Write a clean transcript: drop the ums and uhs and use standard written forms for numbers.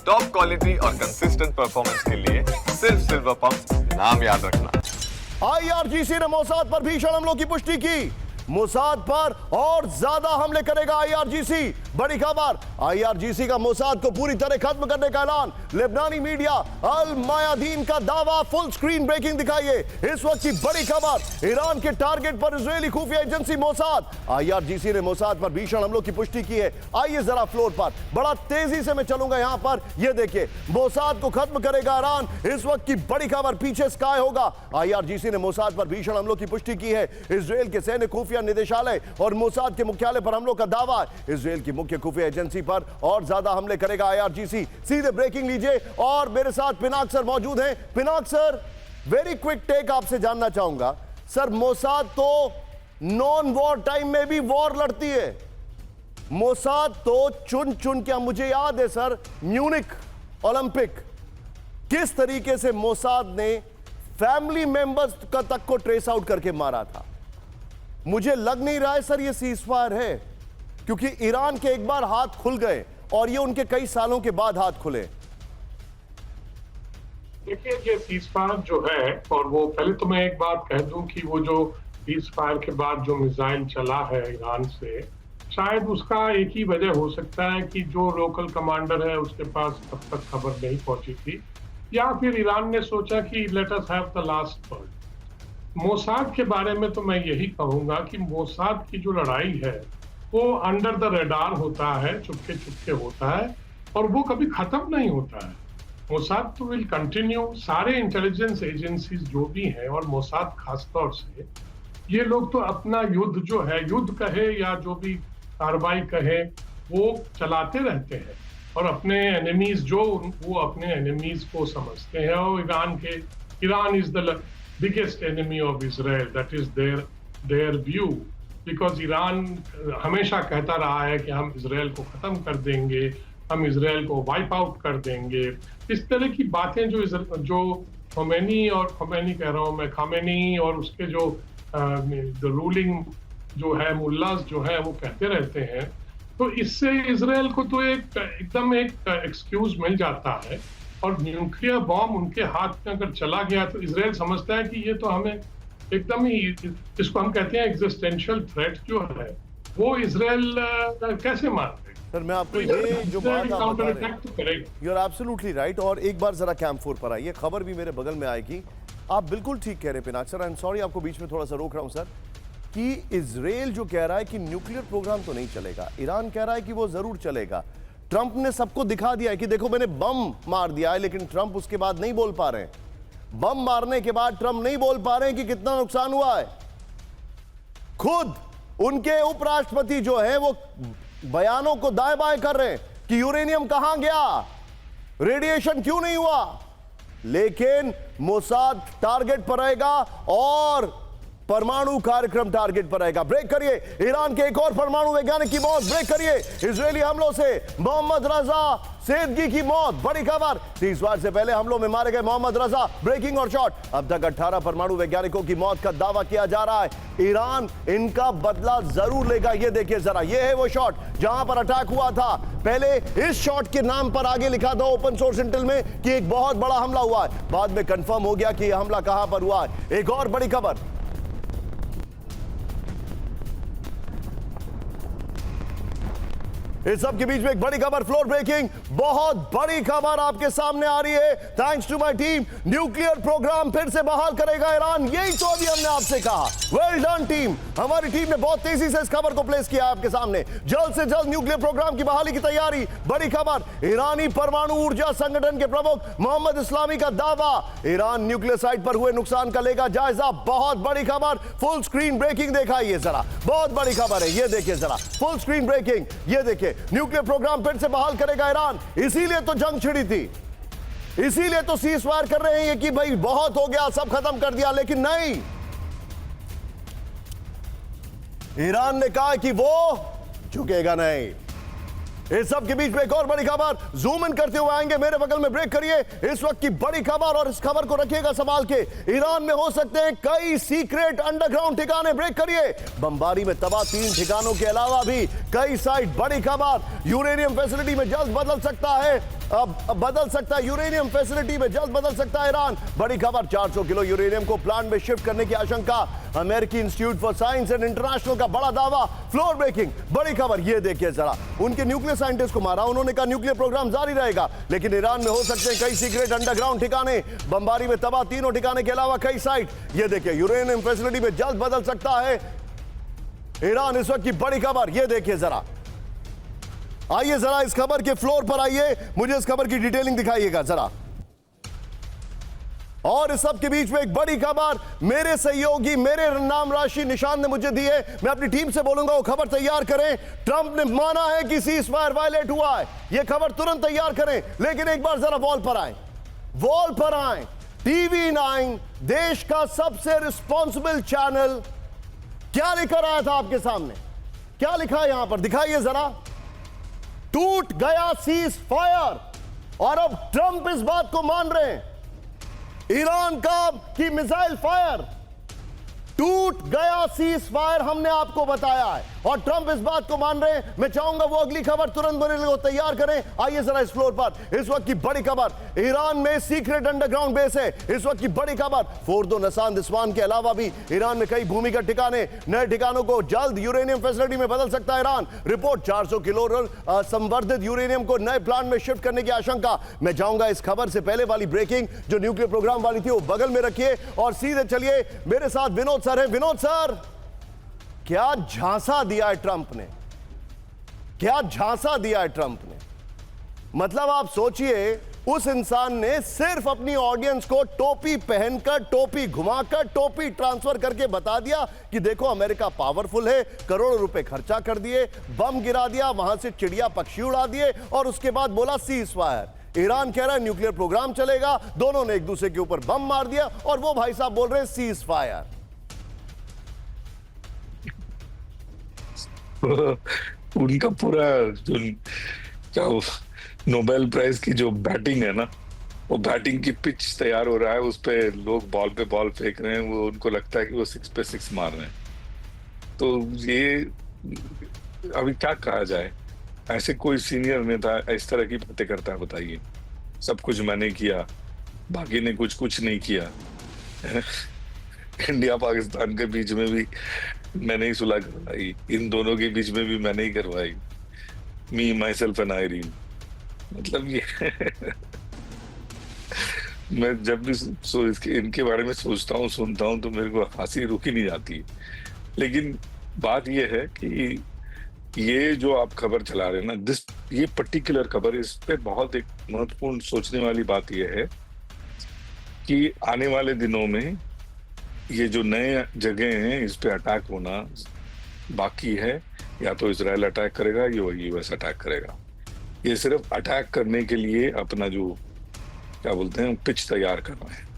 Top quality और consistent performance के लिए सिर्फ सिल्वर पंप नाम याद रखना। आईआरजीसी ने मोसाद पर भीषण हमलों की पुष्टि की। मोसाद पर और ज्यादा हमले करेगा आईआरजीसी। बड़ी खबर, आईआरजीसी का मोसाद को पूरी तरह खत्म करने का ऐलान। लेबनानी मीडिया अल मायादीन का दावा। फुल स्क्रीन ब्रेकिंग दिखाइए इस वक्त की बड़ी खबर। ईरान के टारगेट पर इजरायली खुफिया एजेंसी मोसाद। आईआरजीसी ने मोसाद पर भीषण हमलों की पुष्टि की है। आइए जरा फ्लोर पर, बड़ा तेजी से मैं चलूंगा यहां पर। यह देखिए, मोसाद को खत्म करेगा ईरान। इस वक्त की बड़ी खबर, पीछे स्काई होगा। आईआरजीसी ने मोसाद पर भीषण हमलों की पुष्टि की है। इजरायल के सैन्य खुफिया निदेशालय और मोसाद के मुख्यालय पर हमलों का दावा है। इजरायल की मुख्य खुफिया एजेंसी पर और ज्यादा हमले करेगा आईआरजीसी। सीधे ब्रेकिंग लीजिए और मेरे साथ पिनाक सर मौजूद हैं। Pinak sir, very quick take आपसे जानना चाहूंगा। सर, मोसाद तो नॉन वॉर टाइम में भी वॉर लड़ती है। मोसाद तो चुन चुन के, मुझे याद है सर, म्यूनिक ओलंपिक, किस तरीके से मोसाद ने फैमिली मेंबर्स का तक को ट्रेस आउट करके मारा था। मुझे लग नहीं रहा है सर ये सीजफायर है, क्योंकि ईरान के एक बार हाथ खुल गए और ये उनके कई सालों के बाद हाथ खुले। देखिए, ये सीजफायर जो है, और वो पहले तो मैं एक बात कह दूं कि वो जो सीजफायर के बाद जो मिसाइल चला है ईरान से, शायद उसका एक ही वजह हो सकता है कि जो लोकल कमांडर है उसके पास तब तक खबर नहीं पहुंची थी, या फिर ईरान ने सोचा कि let us have the last word. Mossad के बारे में तो मैं यही कहूंगा कि मोसाद की जो लड़ाई है वो अंडर द रडार होता है, चुपके चुपके होता है, और वो कभी खत्म नहीं होता है। मोसाद तो विल कंटिन्यू। सारे इंटेलिजेंस एजेंसीज जो भी हैं, और मोसाद खासतौर से, ये लोग तो अपना युद्ध जो है, युद्ध कहे या जो भी कार्रवाई कहे, वो चलाते रहते हैं, और अपने एनिमीज जो, वो अपने एनिमीज को समझते हैं। और Iran is the biggest enemy of Israel, that is there view, because Iran हमेशा कहता रहा है कि हम इजराइल को खत्म कर देंगे, हम इजराइल को वाइप आउट कर देंगे। इस तरह की बातें जो खोमेनी कह रहा हूँ मैं, खामेनी और उसके जो रूलिंग जो है, मुल्लाज जो है, वो कहते रहते हैं। तो इससे इजराइल को तो एकदम एक एक्सक्यूज मिल जाता है, और न्यूक्लियर बॉम्ब उनके हाथ में अगर चला गया तो इजराइल समझता है कि ये तो हमें एकदम ही, इसको हम कहते हैं एग्जिस्टेंशियल थ्रेट जो है, वो इजराइल कैसे मान ले। सर, मैं आपको ये जो बात आप बता रहे हैं, यू आर एब्सोल्युटली राइट। और एक बार जरा कैंप 4 पर आइए, खबर भी मेरे बगल में आएगी। आप बिल्कुल ठीक कह रहे हैं Pinak sir, I am sorry आपको बीच में थोड़ा सा रोक रहा हूं सर, कि इजराइल जो कह रहा है कि न्यूक्लियर प्रोग्राम तो नहीं चलेगा, ईरान कह रहा है कि वो जरूर चलेगा। ट्रंप ने सबको दिखा दिया है कि देखो मैंने बम मार दिया है, लेकिन ट्रंप उसके बाद नहीं बोल पा रहे हैं। बम मारने के बाद ट्रंप नहीं बोल पा रहे हैं कि कितना नुकसान हुआ है। खुद उनके उपराष्ट्रपति जो है वो बयानों को दाएं बाएं कर रहे हैं कि यूरेनियम कहां गया, रेडिएशन क्यों नहीं हुआ। लेकिन मोसाद टारगेट पर रहेगा और परमाणु कार्यक्रम टारगेट पर रहेगा। ब्रेक करिए, ईरान के एक और परमाणु वैज्ञानिक की मौत। ब्रेक करिए, इजरायली हमलों से मोहम्मद रजा सेदगी की मौत। बड़ी खबर, सीजफायर से पहले हमलों में मारे गए मोहम्मद रजा। ब्रेकिंग और शॉर्ट, अब तक 18 परमाणु वैज्ञानिकों की मौत का दावा किया जा रहा है। ईरान इनका बदला जरूर लेगा। ये देखिए जरा, ये है वो शॉट जहां पर अटैक हुआ था। पहले इस शॉट के नाम पर आगे लिखा था ओपन सोर्स इंटेल में कि एक बहुत बड़ा हमला हुआ है, बाद में कंफर्म हो गया कि यह हमला कहां पर हुआ है। एक और बड़ी खबर, इस सब के बीच में एक बड़ी खबर, फ्लोर ब्रेकिंग, बहुत बड़ी खबर आपके सामने आ रही है। Thanks to my team, nuclear program फिर से बहाल करेगा ईरान। यही तो अभी हमने आपसे कहा। वेल डन टीम, हमारी टीम ने बहुत तेजी से इस खबर को प्लेस किया आपके सामने। जल्द से जल्द न्यूक्लियर प्रोग्राम की बहाली की तैयारी। बड़ी खबर, ईरानी परमाणु ऊर्जा संगठन के प्रमुख मोहम्मद इस्लामी का दावा, ईरान न्यूक्लियर साइट पर हुए नुकसान का लेगा जायजा। बहुत बड़ी खबर, फुल स्क्रीन ब्रेकिंग दिखाइए जरा, बहुत बड़ी खबर है। ये देखिए जरा, फुल स्क्रीन ब्रेकिंग, ये देखिए, न्यूक्लियर प्रोग्राम फिर से बहाल करेगा ईरान। इसीलिए तो जंग छिड़ी थी, इसीलिए तो सीजफायर कर रहे हैं कि भाई बहुत हो गया, सब खत्म कर दिया। लेकिन नहीं, ईरान ने कहा कि वो झुकेगा नहीं। इस सब के बीच में एक और बड़ी खबर जूम इन करते हुए आएंगे, मेरे बगल में ब्रेक करिए इस वक्त की बड़ी खबर, और इस खबर को रखिएगा संभाल के। ईरान में हो सकते हैं कई सीक्रेट अंडरग्राउंड ठिकाने, ब्रेक करिए। बमबारी में तबाह 3 ठिकानों के अलावा भी कई साइट, बड़ी खबर यूरेनियम फैसिलिटी में जल्द बदल सकता है यूरेनियम फैसिलिटी में जल्द बदल सकता है ईरान। बड़ी खबर 400 किलो यूरेनियम को प्लांट में शिफ्ट करने की आशंका, अमेरिकी institute for science and international का बड़ा दावा, फ्लोर ब्रेकिंग। बड़ी खबर ये देखिए जरा, उनके न्यूक्लियर साइंटिस्ट को मारा, उन्होंने कहा न्यूक्लियर प्रोग्राम जारी रहेगा, लेकिन ईरान में हो सकते हैं कई सीक्रेट अंडरग्राउंड ठिकाने। बमबारी में तबाह 3 ठिकाने के अलावा कई साइट, ये देखिए यूरेनियम फैसिलिटी में जल्द बदल सकता है ईरान। इस वक्त की बड़ी खबर ये देखिए जरा, आइए जरा इस खबर के फ्लोर पर आइए, मुझे इस खबर की डिटेलिंग दिखाइएगा जरा। और इस सब के बीच में एक बड़ी खबर मेरे सहयोगी, मेरे नाम राशि निशान ने मुझे दी है, मैं अपनी टीम से बोलूंगा वो खबर तैयार करें। ट्रंप ने माना है कि सीज़फायर वायलेट हुआ है, ये खबर तुरंत तैयार करें। लेकिन एक बार जरा वॉल पर आए। टीवी 9 देश का सबसे रिस्पॉन्सिबल चैनल क्या लेकर आया था आपके सामने, क्या लिखा है यहां पर, दिखाइए जरा। टूट गया सीज फायर, और अब ट्रंप इस बात को मान रहे हैं, ईरान का की मिसाइल फायर, टूट गया सीज फायर, हमने आपको बताया है, और ट्रंप इस बात को मान रहे हैं। मैं चाहूंगा वो अगली खबर तुरंत मेरे लिए तैयार करें। आइए जरा इस फ्लोर पर, इस वक्त की बड़ी खबर, ईरान में सीक्रेट अंडरग्राउंड बेस है। इस वक्त की बड़ी खबर, फोर्दो नसान दिस्वान के अलावा भी ईरान में कई भूमिगत ठिकाने, नए ठिकानों को जल्द यूरेनियम फैसिलिटी में बदल सकता है ईरान। रिपोर्ट 400 किलो संवर्धित यूरेनियम को नए प्लांट में शिफ्ट करने की आशंका। मैं चाहूंगा इस खबर से पहले वाली ब्रेकिंग जो न्यूक्लियर प्रोग्राम वाली थी वो बगल में रखिए, और सीधे चलिए मेरे साथ विनोद सर है। विनोद सर, क्या झांसा दिया है ट्रंप ने, क्या झांसा दिया है ट्रंप ने। मतलब आप सोचिए, उस इंसान ने सिर्फ अपनी ऑडियंस को टोपी पहनकर, टोपी घुमाकर, टोपी ट्रांसफर करके बता दिया कि देखो अमेरिका पावरफुल है, करोड़ों रुपए खर्चा कर दिए, बम गिरा दिया, वहां से चिड़िया पक्षी उड़ा दिए, और उसके बाद बोला सीज फायर। ईरान कह रहा है न्यूक्लियर प्रोग्राम चलेगा, दोनों ने एक दूसरे के ऊपर बम मार दिया, और वो भाई साहब बोल रहे हैं सीज फायर। उनका पूरा जो क्या नोबेल प्राइज की जो बैटिंग है ना, वो बैटिंग की पिच तैयार हो रहा है, उस पे लोग बॉल पे बॉल फेंक रहे हैं, वो उनको लगता है कि वो 6 पे 6 मार रहे हैं। तो ये अभी क्या कहा जाए, ऐसे कोई सीनियर नेता इस तरह की बातें करता है, बताइए। सब कुछ मैंने किया, बाकी ने कुछ नहीं किया। इंडिया पाकिस्तान के बीच में भी मैंने ही सुलह करवाई, इन दोनों के बीच में भी मैंने ही करवाई, मी माई सेल्फ एंड आयरीन। मतलब ये मैं जब भी इनके बारे में सोचता हूँ, सुनता हूँ, तो मेरे को हंसी रुक ही नहीं जाती। लेकिन बात ये है कि ये जो आप खबर चला रहे हैं ना, ये पर्टिकुलर खबर, इस पे बहुत एक महत्वपूर्ण सोचने वाली बात ये है कि आने वाले दिनों में ये जो नए जगह हैं, इस पे अटैक होना बाकी है। या तो इजराइल अटैक करेगा या यूएस अटैक करेगा। ये सिर्फ अटैक करने के लिए अपना जो क्या बोलते हैं पिच तैयार कर रहे हैं।